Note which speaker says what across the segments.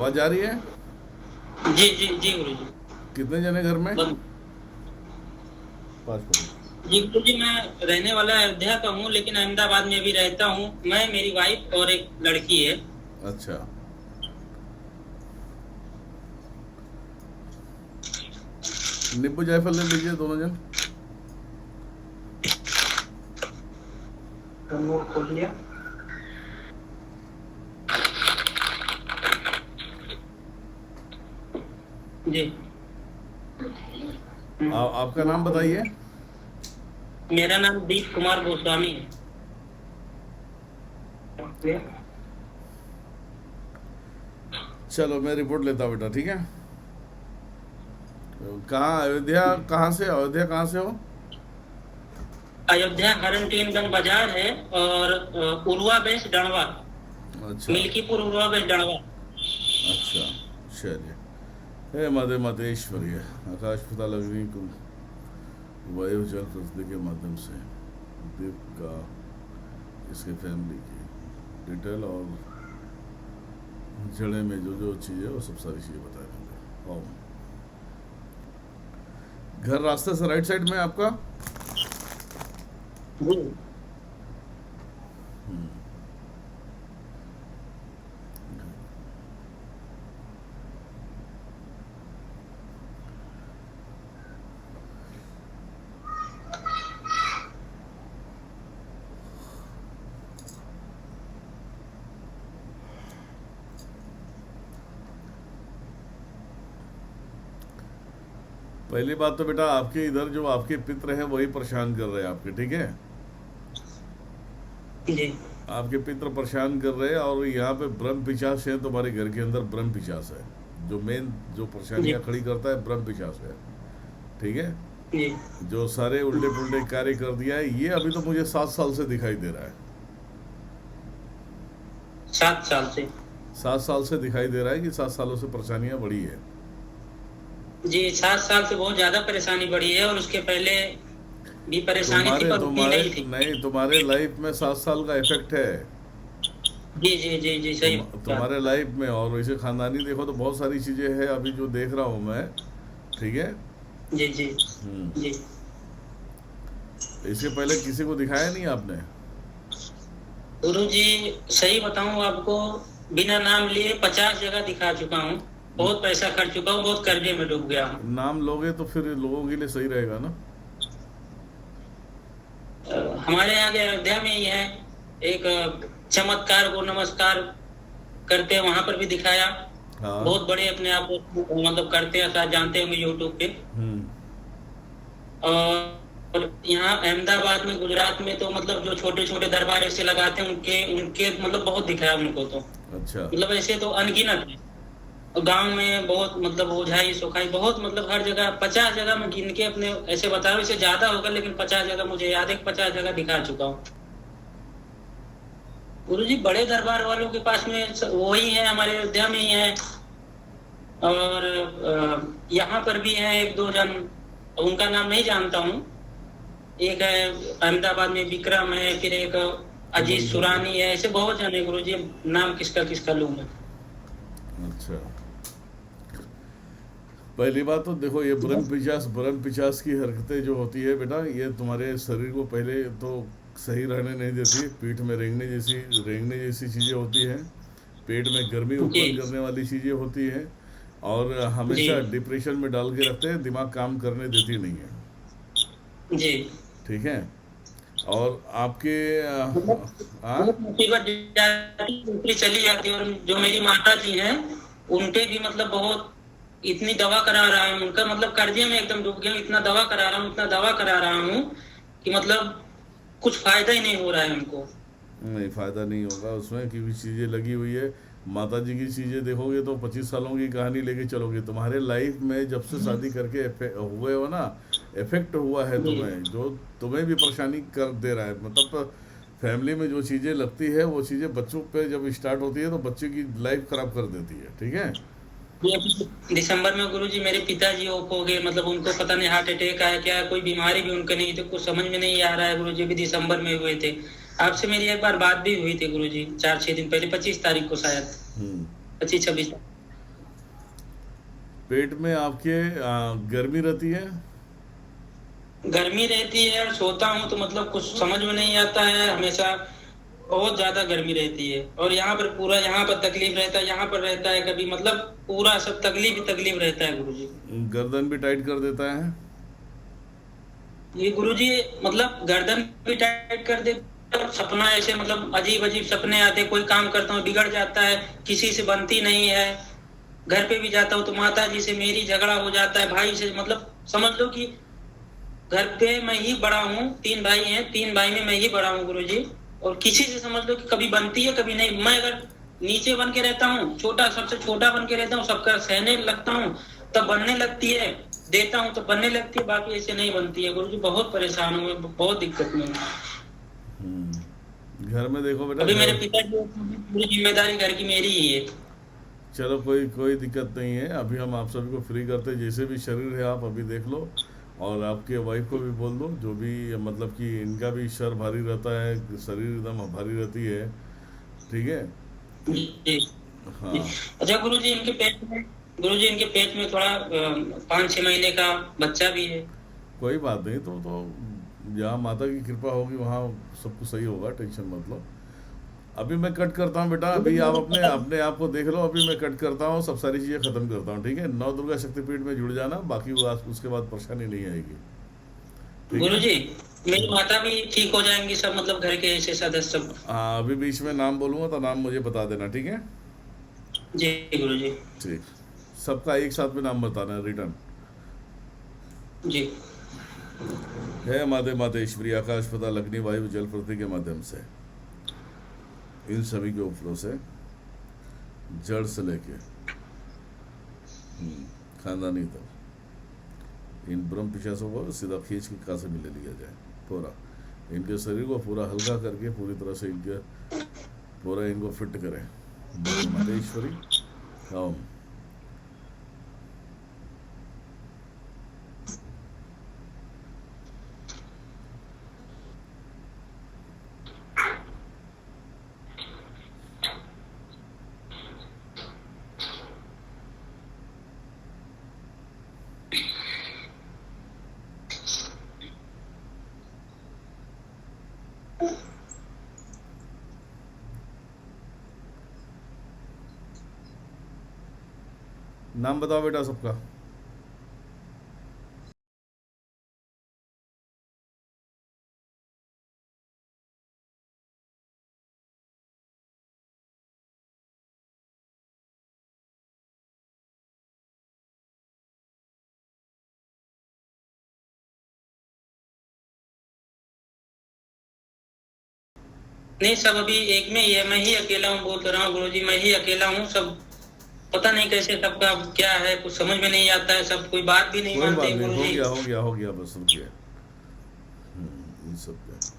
Speaker 1: आवाज आ रही है?
Speaker 2: जी जी जी गुरु जी।
Speaker 1: कितने जने घर में?
Speaker 2: बंद।
Speaker 1: 5 मिनट।
Speaker 2: जी गुरु जी, मैं रहने वाला अयोध्या का हूँ, लेकिन अहमदाबाद में भी रहता हूँ। मैं, मेरी वाइफ और एक लड़की है।
Speaker 1: अच्छा, नींबू जायफल ले लीजिए दोनों जन।
Speaker 2: वो खोल लिया। जी।
Speaker 1: आपका नाम बताइए।
Speaker 2: मेरा नाम दीप कुमार गोस्वामी है।
Speaker 1: चलो मैं रिपोर्ट लेता हूँ बेटा, ठीक है। कहाँ अयोध्या? कहाँ से अयोध्या कहाँ से हो?
Speaker 2: अयोध्या हरनटीनगंज बाजार है, और उर्वा बेस डणवा।
Speaker 1: अच्छा
Speaker 2: मिल्कीपुर उर्वा बेस डणवा।
Speaker 1: अच्छा, चलिए। हे मदे मतेश्वरी आकाश पताल अग्नि को वायु जल पृथ्वी के माध्यम से दीप का इसके फैमिली की डिटेल और जड़े में जो जो चीज़ें वो सब सारी चीज़ें बता देंगे। ओम। घर रास्ते से राइट साइड में आपका।
Speaker 2: जी।
Speaker 1: पहली बात तो बेटा, आपके इधर जो आपके पित्र हैं वही परेशान कर रहे हैं आपके, ठीक है।
Speaker 2: जी
Speaker 1: आपके पित्र परेशान कर रहे हैं और यहाँ पे ब्रह्म पिशाच है तुम्हारे घर के अंदर। ब्रह्म पिशाच है जो मेन जो
Speaker 2: जी
Speaker 1: परेशानियाँ खड़ी करता है, ब्रह्म पिशाच है, ठीक है।
Speaker 2: जी।
Speaker 1: जो सारे उल्टे पुल्टे कार्य कर दिया है ये अभी तो मुझे 7 साल से दिखाई दे रहा है।
Speaker 2: 7 साल से।
Speaker 1: 7 साल से दिखाई दे रहा है कि 7 सालों से परेशानियां बढ़ी है।
Speaker 2: जी, 7 साल से बहुत ज्यादा परेशानी बढ़ी है, और उसके पहले भी परेशानी थी,
Speaker 1: तुम्हारे
Speaker 2: पर उतनी
Speaker 1: तुम्हारे
Speaker 2: नहीं थी।
Speaker 1: नहीं, तुम्हारे लाइफ में 7 साल का इफेक्ट है।
Speaker 2: जी जी जी जी, सही बात।
Speaker 1: तुम्हारे लाइफ में, और वैसे खानदानी देखो तो बहुत सारी चीजें हैं अभी जो देख रहा हूँ मैं, ठीक है।
Speaker 2: जी जी
Speaker 1: हम्म।
Speaker 2: जी।
Speaker 1: इसके पहले किसी को दिखाया नहीं आपने?
Speaker 2: गुरु जी, सही बताऊं आपको, बिना नाम लिए 50 जगह दिखा चुका हूँ। बहुत पैसा खर्च चुका हूँ, बहुत कर्जे में डूब गया हूँ।
Speaker 1: नाम लोगे तो फिर लोगों के लिए सही रहेगा ना।
Speaker 2: हमारे यहाँ के अयोध्या में ही है एक चमत्कार को नमस्कार करते हैं, वहां पर भी दिखाया।
Speaker 1: हाँ।
Speaker 2: बहुत बड़े अपने आप को मतलब करते हैं, शायद जानते होंगे यूट्यूब पे।
Speaker 1: हम्म।
Speaker 2: और यहाँ अहमदाबाद में, गुजरात में तो मतलब जो छोटे छोटे दरबार ऐसे लगाते हैं, उनके उनके मतलब बहुत दिखाया उनको तो।
Speaker 1: अच्छा।
Speaker 2: मतलब ऐसे तो अनगिनत है। और गांव में बहुत मतलब ओझाई सोखाई बहुत, मतलब हर जगह 50 जगह मैं गिन के अपने ऐसे बता रहा हूँ, इससे ज्यादा होगा, लेकिन 50 जगह मुझे याद है, 50 जगह दिखा चुका हूँ। गुरु जी, बड़े दरबार वालों के पास में वही है, हमारे अयोध्या में ही है। और यहाँ पर भी है एक दो जन, उनका नाम नहीं जानता हूँ। एक है अहमदाबाद में विक्रम है, फिर एक अजीत सुरानी है, ऐसे बहुत जन है गुरु जी, नाम किसका किसका लूं मैं।
Speaker 1: अच्छा, पहली बात तो देखो, ये ब्रह्म पिशाच की हरकतें जो होती है बेटा, ये तुम्हारे शरीर को पहले तो सही रहने नहीं देती। पीठ में रेंगने जैसी चीज़ें होती हैं, पेट में गर्मी
Speaker 2: जी
Speaker 1: उत्पन्न करने वाली चीज़ें होती हैं, और
Speaker 2: जी
Speaker 1: हमेशा डिप्रेशन में डाल के रखते हैं, दिमाग काम करने देती नहीं है,
Speaker 2: जी।
Speaker 1: ठीक है। और आपके
Speaker 2: बहुत मुसीबत ऊपरी चली जाती है। और जो मेरी माता जी हैं, उनके भी मतलब बहुत, इतनी दवा करा रहा हूँ उनका, मतलब कर्जे में एकदम डूब गया, इतना दवा करा रहा हूँ, इतना दवा करा रहा हूँ कि मतलब कुछ फायदा ही नहीं हो रहा है उनको।
Speaker 1: नहीं, फ़ायदा नहीं होगा उसमें, क्योंकि चीज़ें लगी हुई है। माता जी की चीज़ें देखोगे तो 25 सालों की कहानी लेके चलोगे। तुम्हारे लाइफ में जब से शादी करके हुए हो ना, इफेक्ट हुआ है
Speaker 2: जी
Speaker 1: तुम्हें, जो तुम्हें भी परेशानी कर दे रहा है। मतलब फैमिली में जो चीज़ें लगती है वो चीज़ें बच्चों पे जब स्टार्ट होती है तो बच्चे की लाइफ ख़राब कर देती है, ठीक है।
Speaker 2: ये दिसंबर में गुरु जी मेरे पिताजी ऑफ हो गए, मतलब उनको पता नहीं हार्ट अटैक आया क्या, कोई बीमारी भी उनके नहीं थी, कुछ समझ में नहीं आ रहा है गुरु जी। भी दिसंबर में हुए थे। आपसे मेरी एक बार बात भी हुई थी गुरु जी, 4-6 दिन पहले, 25 तारीख को शायद,
Speaker 1: हम्म।
Speaker 2: 25-26।
Speaker 1: पेट में आपके गर्मी रहती है?
Speaker 2: गर्मी रहती है और सोता हूँ तो मतलब कुछ समझ में नहीं आता है, हमेशा बहुत ज्यादा गर्मी रहती है। और यहाँ पर पूरा, यहाँ पर तकलीफ रहता है, यहाँ पर रहता है कभी, मतलब पूरा सब तकलीफ ही तकलीफ रहता है गुरुजी।
Speaker 1: गर्दन भी टाइट कर देता है?
Speaker 2: ये गुरुजी मतलब गर्दन भी टाइट कर देता है, सपना ऐसे मतलब अजीब अजीब सपने आते हैं, कोई काम करता हूँ बिगड़ जाता है, किसी से बनती नहीं है। घर पे भी जाता हूँ तो माता जी से मेरी झगड़ा हो जाता है, भाई से, मतलब समझ लो कि घर पे मैं ही बड़ा हूँ, 3 भाई हैं, 3 भाई में मैं ही बड़ा हूँ गुरुजी। और किसी से समझ लो कि कभी बनती है कभी नहीं। मैं अगर नीचे बन के रहता हूँ, छोटा, सबसे छोटा बन के रहता हूँ, सबका सहने लगता हूँ तब बनने लगती है, देता हूँ तो बनने लगती है, बाकी ऐसे नहीं बनती है गुरुजी। बहुत परेशान हूँ मैं, बहुत दिक्कत में हूँ।
Speaker 1: घर में देखो बेटा,
Speaker 2: अभी मेरे
Speaker 1: घर,
Speaker 2: पिताजी, पूरी जिम्मेदारी घर की मेरी ही है।
Speaker 1: चलो कोई कोई दिक्कत नहीं है। अभी हम आप सभी को फ्री करते हैं, जैसे भी शरीर है आप अभी देख लो, और आपके वाइफ को भी बोल दो, जो भी मतलब कि इनका भी सर भारी रहता है, शरीर एकदम भारी रहती है, ठीक है?
Speaker 2: जी जी।
Speaker 1: हाँ,
Speaker 2: अच्छा गुरुजी, इनके पेट में, गुरुजी इनके पेट में थोड़ा 5-6 महीने का बच्चा भी है।
Speaker 1: कोई बात नहीं, तो जहाँ माता की कृपा होगी वहाँ सब कुछ सही होगा, टेंशन मत लो। अभी मैं कट करता हूँ बेटा, अभी आप अपने अपने आप को देख लो, अभी मैं कट करता हूँ, सब सारी चीज़ें ख़त्म करता हूँ, ठीक है? नौ दुर्गा शक्तिपीठ में जुड़ जाना, बाकी वो उसके बाद परेशानी नहीं आएगी, ठीक है?
Speaker 2: गुरुजी मेरी माता भी ठीक हो जाएंगी सब, मतलब घर के ऐसे सदस्य सब।
Speaker 1: हाँ, अभी बीच में नाम बोलूँगा तो नाम मुझे बता देना, ठीक है?
Speaker 2: जी गुरुजी।
Speaker 1: ठीक, सबका एक साथ में नाम बताना, रिटर्न।
Speaker 2: जी।
Speaker 1: है माते मातेश्वरी, आकाश पता अग्नि वायु जल पृथ्वी के माध्यम से इन सभी के उपरों से, जड़ से लेके खानदानी तक, इन ब्रह्म पिशाचों को सीधा खींच के कासे में ले लिया जाए पूरा। इनके शरीर को पूरा हल्का करके पूरी तरह से इनके पूरा इनको फिट करें। माते मातेश्वरी ओम। नाम बताओ बेटा सबका।
Speaker 2: नहीं, सब अभी एक में ही है, मैं ही अकेला हूँ, बोल रहा हूँ गुरुजी, मैं ही अकेला हूँ। सब पता नहीं कैसे, सबका क्या है कुछ समझ में नहीं आता है, सब कोई बात भी नहीं
Speaker 1: कोई
Speaker 2: मानते
Speaker 1: बात नहीं, हो
Speaker 2: गुरुजी।
Speaker 1: गया हो गया हो गया, बस हो गया। इन सब पे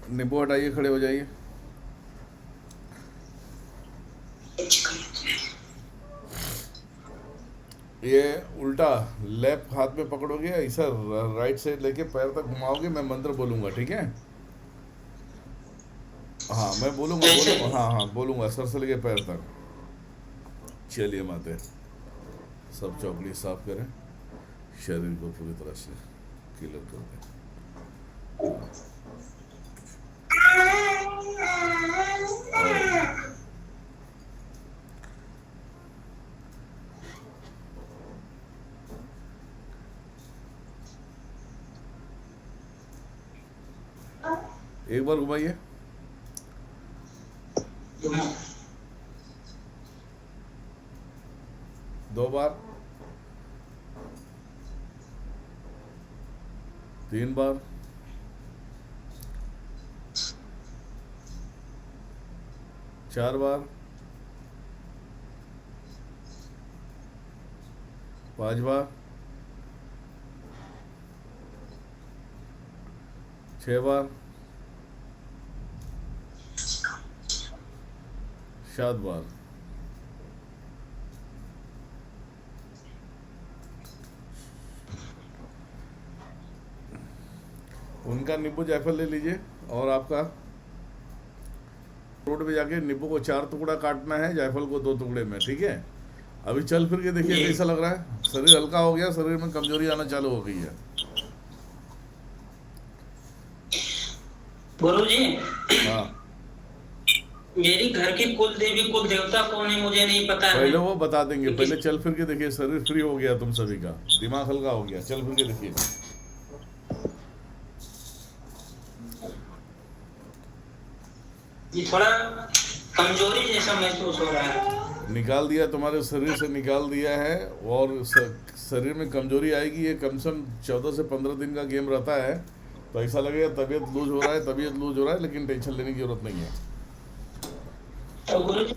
Speaker 1: नींबू हटाइए, खड़े हो जाइए। ये उल्टा लेफ्ट हाथ में पकड़ोगे, ऐसा राइट साइड लेके पैर तक घुमाओगे, मैं मंत्र बोलूंगा, ठीक है? हाँ, मैं बोलूंगा बोलूंगा, हाँ हाँ बोलूंगा, सर से लेके पैर तक। चलिए माते, सब चौकड़ी साफ करें, शरीर को पूरी तरह से क्लियर कर दें। एक बार घुमाइए। 2 बार, 3 बार, 4 बार, 5 बार, 6 बार, 7 बार। उनका नींबू जायफल ले लीजिए और आपका रोड पे जाके नींबू को 4 टुकड़ा काटना है, जायफल को 2 टुकड़े में, ठीक है। अभी चल फिर के देखिए कैसा लग रहा है, शरीर हल्का हो गया, शरीर में कमजोरी आना चालू हो गई है।
Speaker 2: गुरुजी,
Speaker 1: हाँ,
Speaker 2: मेरी घर की कुल देवी कुल देवता कौन है मुझे नहीं पता है।
Speaker 1: पहले वो बता देंगे, पहले चल फिर के देखिए, शरीर फ्री हो गया तुम सभी का, दिमाग हल्का हो गया, चल फिर के देखिए।
Speaker 2: ये थोड़ा कमजोरी जैसा महसूस हो रहा है।
Speaker 1: निकाल दिया, तुम्हारे शरीर से निकाल दिया है, और शरीर में कमजोरी आएगी। ये कम से कम 14 से 15 दिन का गेम रहता है, तो ऐसा लगेगा तबीयत लूज हो रहा है, तबीयत लूज हो रहा है, लेकिन टेंशन लेने की जरूरत नहीं है।
Speaker 2: तो गुरुजी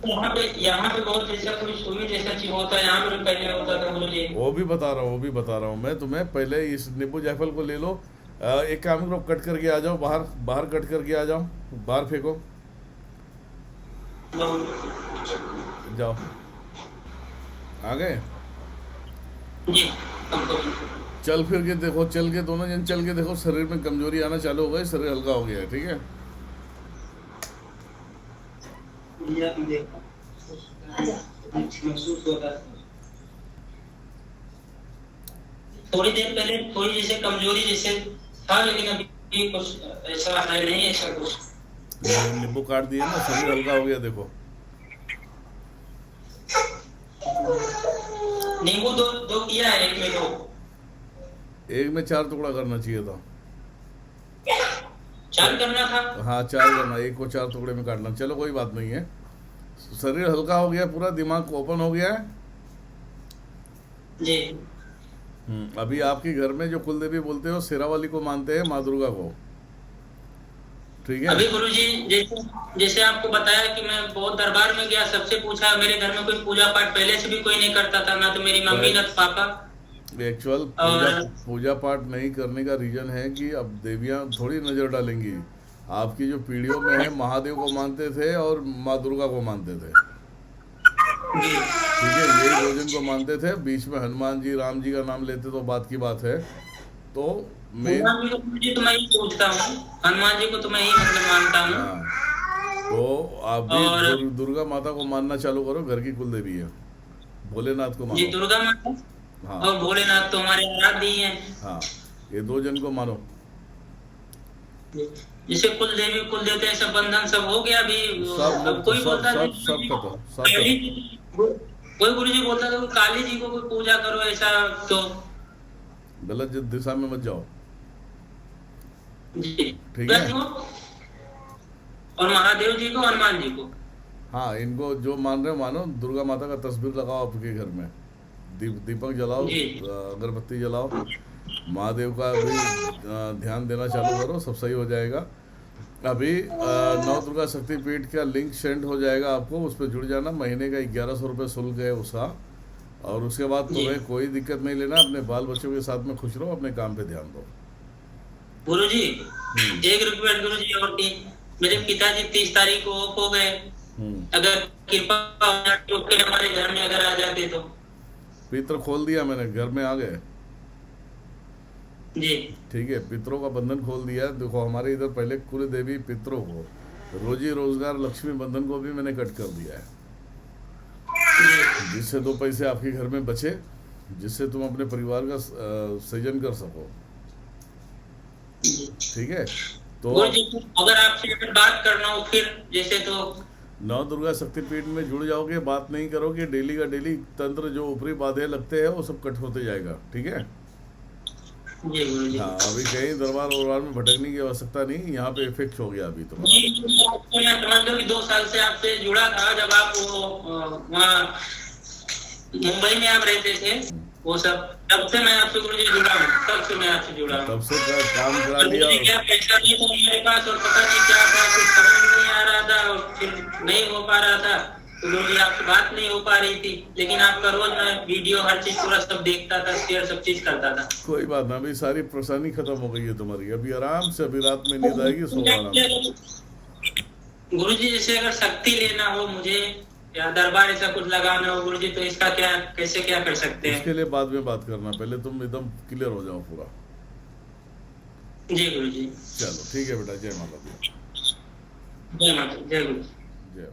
Speaker 2: यहाँ पे बहुत जैसा कोई सुई जैसा चीज होता है, यहाँ पे भी पहले होता था गुरुजी।
Speaker 1: वो भी बता रहा हूँ मैं तुम्हें। पहले इस नींबू जायफल को ले लो, एक काम करो, कट करके आ जाओ बाहर, बाहर कट करके आ जाओ, बाहर फेंको, जाओ, आ गए।
Speaker 2: जी,
Speaker 1: चल फिर के देखो, चल के दोनों जन चल के देखो, शरीर में कमजोरी आना चालू हो गई, शरीर हल्का हो गया है, ठीक है।
Speaker 2: महसूस होता है। थोड़ी देर पहले थोड़ी जैसे कमजोरी जैसे था, लेकिन अभी कुछ ऐसा है नहीं, ऐसा कुछ।
Speaker 1: नींबू काट दिए ना, शरीर हल्का हो गया, देखो।
Speaker 2: नींबू दो किया है, एक में 2,
Speaker 1: एक में 4 टुकड़ा करना चाहिए था।
Speaker 2: 4 करना था।
Speaker 1: हाँ, 4 करना, एक को 4 टुकड़े में काटना। चलो कोई बात नहीं है, शरीर हल्का हो गया, पूरा दिमाग ओपन हो गया है
Speaker 2: जी।
Speaker 1: अभी आपके घर में जो कुलदेवी बोलते हो, शेरावाली को मानते हैं, माँ दुर्गा को, ठीक है।
Speaker 2: अभी गुरुजी जैसे आपको बताया कि मैं बहुत दरबार में गया, सबसे पूछा, मेरे घर में कोई पूजा पाठ पहले से भी कोई नहीं करता था, ना तो मेरी मम्मी ना तो पापा।
Speaker 1: एक्चुअल पूजा पाठ नहीं करने का रीजन है कि अब देवियां थोड़ी नजर डालेंगी। आपकी जो पीढ़ियों में है, महादेव को मानते थे और माँ दुर्गा को मानते थे, ठीक है, यही 2 जन को मानते थे। बीच में हनुमान जी, राम जी का नाम लेते तो बात की बात है। तो
Speaker 2: हनुमान जी को तो मैं ही पूछता हूँ, हनुमान जी को तो मैं ही मतलब मानता हूँ।
Speaker 1: तो आप भी दुर्गा माता को मानना चालू करो, घर की कुलदेवी है। भोलेनाथ को मानो
Speaker 2: जी, दुर्गा माता, हाँ, और भोलेनाथ तो हमारे आराध्य ही हैं।
Speaker 1: हाँ, ये 2 जन को मानो।
Speaker 2: जैसे कुल देवी कुल देवता ऐसा बंधन सब हो गया अभी।
Speaker 1: सब
Speaker 2: कोई बोलता था, कोई गुरुजी बोलता था काली जी को कोई पूजा करो, ऐसा तो
Speaker 1: गलत दिशा में मत जाओ,
Speaker 2: जी,
Speaker 1: ठीक है।
Speaker 2: और महादेव जी को, हनुमान जी को,
Speaker 1: हाँ, इनको जो मान रहे हो मानो। दुर्गा माता का तस्वीर लगाओ आपके घर में, दीपक जलाओ, अगरबत्ती जलाओ, महादेव का भी ध्यान देना चालू करो, सब सही हो जाएगा। अभी नवदुर्गा शक्तिपीठ का लिंक सेंड हो जाएगा आपको, उस पर जुड़ जाना। महीने का 1100 रुपये शुल्क है उसका, और उसके बाद तुम्हें कोई दिक्कत नहीं लेना। अपने बाल बच्चों के साथ में खुश रहो, अपने काम पे ध्यान दो।
Speaker 2: गुरुजी एक रिक्वेस्ट गुरुजी और की, मेरे पिताजी 30 तारीख को ऑफ हो गए, अगर कृपा तो फिर हमारे घर में अगर आ जाते तो।
Speaker 1: पितर खोल दिया मैंने, घर में आ गए
Speaker 2: जी,
Speaker 1: ठीक है, पितरों का बंधन खोल दिया। देखो हमारे इधर पहले कुल देवी पितरों को, रोजी रोजगार लक्ष्मी बंधन को भी मैंने कट कर दिया है, जिससे 2 पैसे आपके घर में बचे, जिससे तुम अपने परिवार का सृजन कर सको, ठीक है। तो
Speaker 2: अगर आपसे बात करना हो फिर जैसे तो
Speaker 1: नव दुर्गा शक्तिपीठ में जुड़ जाओगे, बात नहीं करोगे, डेली का डेली तंत्र जो ऊपरी बाधे लगते हैं वो सब कट होते जाएगा, ठीक है। हाँ, अभी कहीं दरबार में भटकने की आवश्यकता नहीं, यहाँ पे फिक्स हो गया अभी तो।
Speaker 2: मैं समझ लो कि 2 साल से आपसे जुड़ा था, जब आप वो वहाँ मुंबई में आप रहते थे, वो सब तब से मैं आपसे गुरुजी जुड़ा हूँ, तब से मैं आपसे जुड़ा हूँ।
Speaker 1: तब से काम करा
Speaker 2: तो
Speaker 1: लिया
Speaker 2: गुरुजी क्या पैसा नहीं था मेरे पास और पता नहीं क्या था, कुछ समझ नहीं आ रहा था और फिर नहीं हो पा रहा था, तो गुरुजी आपसे बात नहीं हो पा रही थी, लेकिन आपका रोज मैं वीडियो हर चीज पूरा सब देखता था, शेयर सब चीज करता था।
Speaker 1: कोई बात ना, अभी सारी परेशानी खत्म हो गई है तुम्हारी, अभी आराम से, अभी रात में नींद आएगी, सो आराम से।
Speaker 2: गुरुजी जैसे अगर शक्ति लेना हो मुझे या दरबार ऐसा कुछ लगाना हो गुरुजी, तो इसका क्या कैसे क्या कर सकते हैं?
Speaker 1: इसके लिए बाद में बात करना, पहले तुम एकदम क्लियर हो जाओ पूरा।
Speaker 2: जी गुरुजी।
Speaker 1: चलो ठीक है बेटा, जय माता दी।
Speaker 2: जय माता, जय गुरु।
Speaker 1: जय